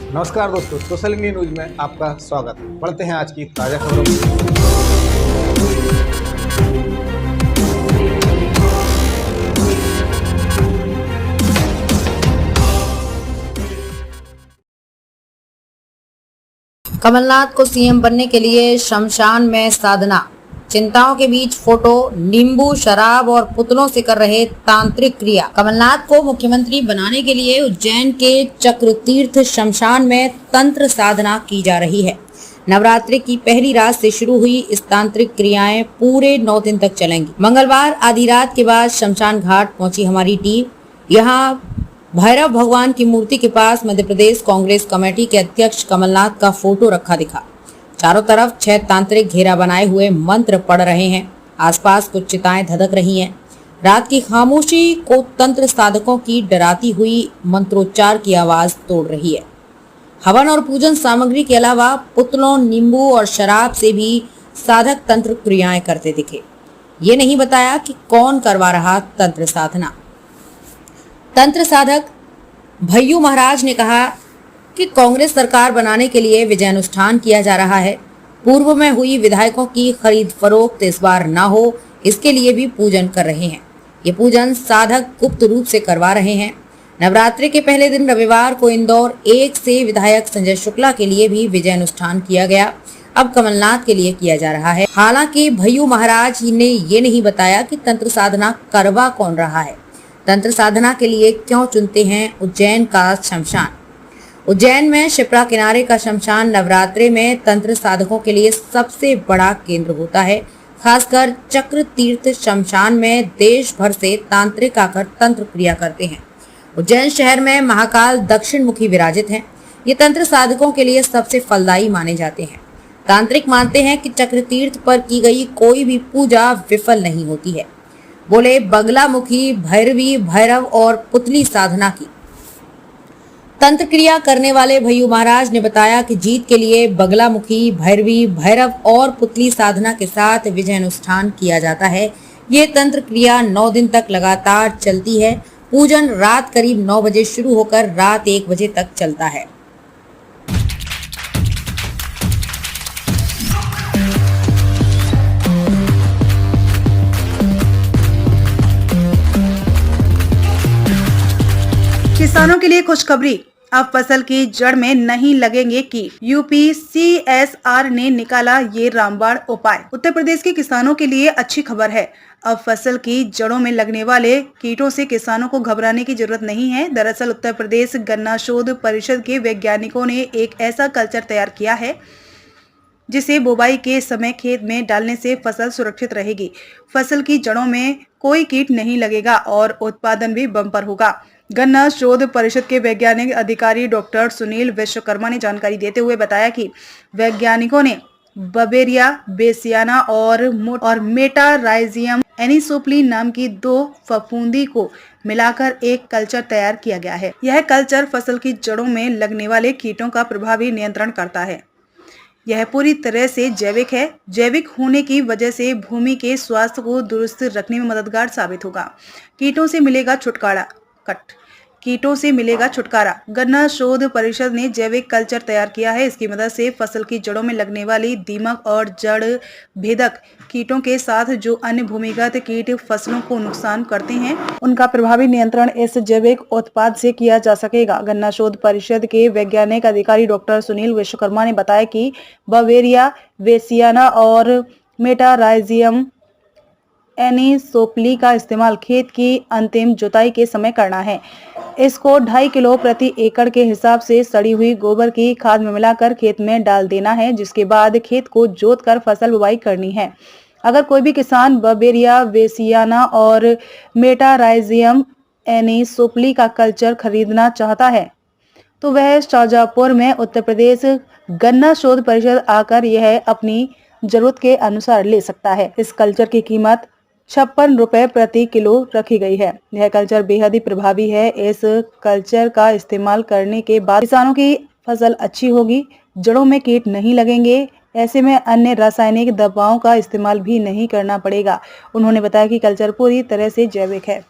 नमस्कार दोस्तों, social India news में आपका स्वागत। बढ़ते हैं आज की ताजा खबरों में। कमलनाथ को सीएम बनने के लिए शमशान में साधना, चिंताओं के बीच फोटो, नींबू, शराब और पुतलों से कर रहे तांत्रिक क्रिया। कमलनाथ को मुख्यमंत्री बनाने के लिए उज्जैन के चक्रतीर्थ शमशान में तंत्र साधना की जा रही है। नवरात्रि की पहली रात से शुरू हुई इस तांत्रिक क्रियाएं पूरे 9 दिन तक चलेंगी। मंगलवार आधी रात के बाद शमशान घाट पहुंची हमारी टीम। यहाँ भैरव भगवान की मूर्ति के पास मध्य प्रदेश कांग्रेस कमेटी के अध्यक्ष कमलनाथ का फोटो रखा दिखा। चारों तरफ 6 तांत्रिक घेरा बनाए हुए मंत्र पढ़ रहे हैं। आसपास कुछ चिताएं धधक रही हैं। रात की खामोशी को तंत्र साधकों की डराती हुई मंत्रोच्चार की आवाज तोड़ रही है। हवन और पूजन सामग्री के अलावा पुतलों, नींबू और शराब से भी साधक तंत्र क्रियाएं करते दिखे। ये नहीं बताया कि कौन करवा रहा तंत्र साधना। तंत्र साधक भय्यू महाराज ने कहा कि कांग्रेस सरकार बनाने के लिए विजयानुष्ठान किया जा रहा है। पूर्व में हुई विधायकों की खरीद फरोख्त इस बार ना हो, इसके लिए भी पूजन कर रहे हैं। ये पूजन साधक गुप्त रूप से करवा रहे हैं। नवरात्रि के पहले दिन रविवार को इंदौर 1 से विधायक संजय शुक्ला के लिए भी विजयानुष्ठान किया गया। अब कमलनाथ के लिए किया जा रहा है। हालांकि भय्यू महाराज ने ये नहीं बताया कि तंत्र साधना करवा कौन रहा है। तंत्र साधना के लिए क्यों चुनते हैं उज्जैन का शमशान। उज्जैन में शिप्रा किनारे का शमशान नवरात्रि में तंत्र साधकों के लिए सबसे बड़ा केंद्र होता है। खासकर चक्र तीर्थ शमशान में देश भर से तांत्रिक आकर तंत्र क्रिया करते हैं। उज्जैन शहर में महाकाल दक्षिण मुखी विराजित हैं। ये तंत्र साधकों के लिए सबसे फलदायी माने जाते हैं। तांत्रिक मानते हैं कि चक्र तीर्थ पर की गई कोई भी पूजा विफल नहीं होती है। बोले बगलामुखी, भैरवी, भैरव और पुतली साधना की तंत्र क्रिया करने वाले भय्यू महाराज ने बताया कि जीत के लिए बगलामुखी, भैरवी, भैरव और पुतली साधना के साथ विजयानुष्ठान किया जाता है। ये तंत्र क्रिया 9 दिन तक लगातार चलती है। पूजन रात करीब 9 बजे शुरू होकर रात 1 बजे तक चलता है। किसानों के लिए खुशखबरी, अब फसल की जड़ में नहीं लगेंगे कीट। यूपी CSR ने निकाला ये रामबाण उपाय। उत्तर प्रदेश के किसानों के लिए अच्छी खबर है। अब फसल की जड़ों में लगने वाले कीटों से किसानों को घबराने की जरूरत नहीं है। दरअसल उत्तर प्रदेश गन्ना शोध परिषद के वैज्ञानिकों ने एक ऐसा कल्चर तैयार किया है जिसे बुवाई के समय खेत में डालने से फसल सुरक्षित रहेगी। फसल की जड़ों में कोई कीट नहीं लगेगा और उत्पादन भी बम्पर होगा। गन्ना शोध परिषद के वैज्ञानिक अधिकारी डॉक्टर सुनील विश्वकर्मा ने जानकारी देते हुए बताया कि वैज्ञानिकों ने बवेरिया बेसियाना और मेटाराइजियम एनिसोप्ली नाम की 2 फफूंदी को मिलाकर एक कल्चर तैयार किया गया है। यह कल्चर फसल की जड़ों में लगने वाले कीटों का प्रभावी नियंत्रण करता है। यह पूरी तरह से जैविक है। जैविक होने की वजह से भूमि के स्वास्थ्य को दुरुस्त रखने में मददगार साबित होगा। कीटों से मिलेगा छुटकारा। गन्ना शोध परिषद ने जैविक कल्चर तैयार किया है। इसकी मदद से फसल की जड़ों में लगने वाली दीमक और जड़ भेदक कीटों के साथ जो अन्य भूमिगत कीट फसलों को नुकसान करते हैं, उनका प्रभावी नियंत्रण इस जैविक उत्पाद से किया जा सकेगा। गन्ना शोध परिषद के वैज्ञानिक अधिकारी डॉक्टर सुनील विश्वकर्मा ने बताया कि बवेरिया बेसियाना और मेटाराइजियम एनिसोप्ली का इस्तेमाल खेत की अंतिम जुताई के समय करना है। इसको 2.5 किलो प्रति एकड़ के हिसाब से सड़ी हुई गोबर की खाद में मिलाकर खेत में डाल देना है, जिसके बाद खेत को जोतकर फसल बुवाई करनी है। अगर कोई भी किसान बवेरिया बेसियाना और मेटाराइजियम एनिसोप्ली का कल्चर खरीदना चाहता है तो वह शाहजहांपुर में उत्तर प्रदेश गन्ना शोध परिषद आकर यह अपनी जरूरत के अनुसार ले सकता है। इस कल्चर की कीमत 56 रुपए प्रति किलो रखी गई है। यह कल्चर बेहद ही प्रभावी है। इस कल्चर का इस्तेमाल करने के बाद किसानों की फसल अच्छी होगी, जड़ों में कीट नहीं लगेंगे। ऐसे में अन्य रासायनिक दवाओं का इस्तेमाल भी नहीं करना पड़ेगा। उन्होंने बताया कि कल्चर पूरी तरह से जैविक है।